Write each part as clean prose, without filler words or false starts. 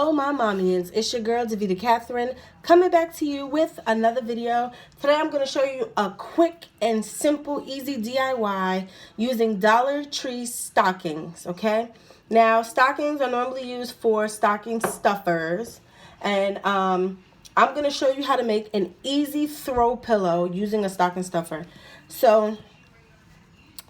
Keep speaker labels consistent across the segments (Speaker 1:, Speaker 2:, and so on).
Speaker 1: Hello my mommies, it's your girl Davita Catherine coming back to you with another video. Today I'm going to show you a quick and simple easy DIY using Dollar Tree stockings, okay? Now stockings are normally used for stocking stuffers, and I'm going to show you how to make an easy throw pillow using a stocking stuffer. So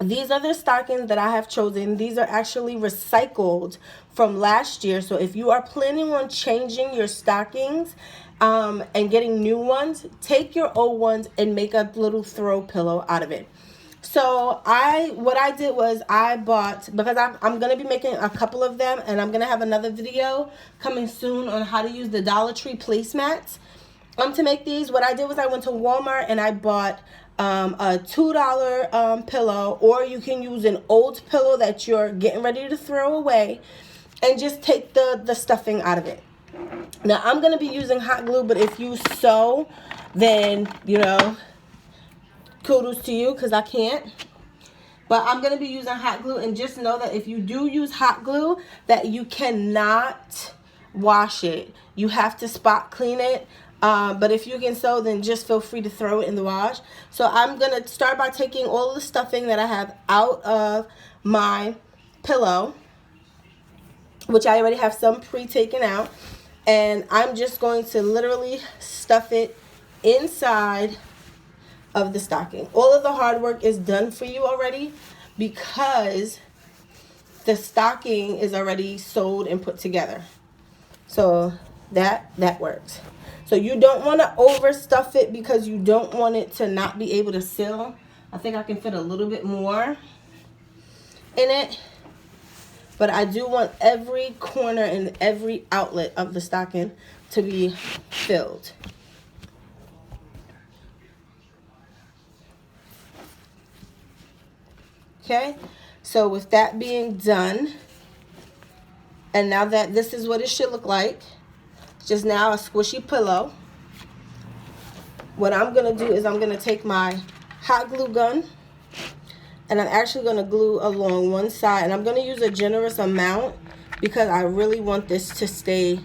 Speaker 1: these are the stockings that I have chosen. These are actually recycled from last year. So if you are planning on changing your stockings and getting new ones, take your old ones and make a little throw pillow out of it. So what I did was I bought, because I'm going to be making a couple of them, and I'm going to have another video coming soon on how to use the Dollar Tree placemats to make these. What I did was I went to Walmart and I bought a $2 pillow, or you can use an old pillow that you're getting ready to throw away, and just take the stuffing out of it. Now I'm going to be using hot glue, but if you sew, then kudos to you, because I can't. But I'm going to be using hot glue, and just know that if you do use hot glue, that you cannot wash it. You have to spot clean it. But if you can sew, then just feel free to throw it in the wash. So I'm going to start by taking all of the stuffing that I have out of my pillow, which I already have some pre-taken out. And I'm just going to literally stuff it inside of the stocking. All of the hard work is done for you already, because the stocking is already sewed and put together. So that works. So you don't want to overstuff it, because you don't want it to not be able to seal. I think I can fit a little bit more in it, but I do want every corner and every outlet of the stocking to be filled. Okay, so with that being done, and now that this is what it should look like, just now a squishy pillow, what I'm going to do is I'm going to take my hot glue gun, and I'm actually going to glue along one side, and I'm going to use a generous amount because I really want this to stay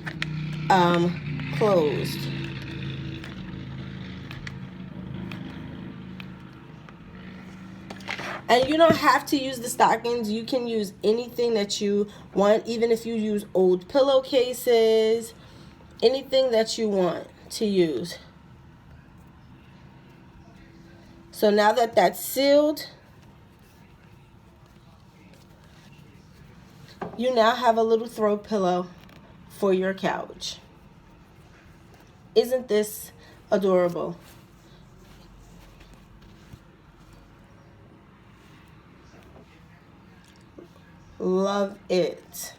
Speaker 1: closed. And you don't have to use the stockings. You can use anything that you want, even if you use old pillowcases, anything that you want to use. So now that that's sealed, you now have a little throw pillow for your couch. Isn't this adorable? Love it.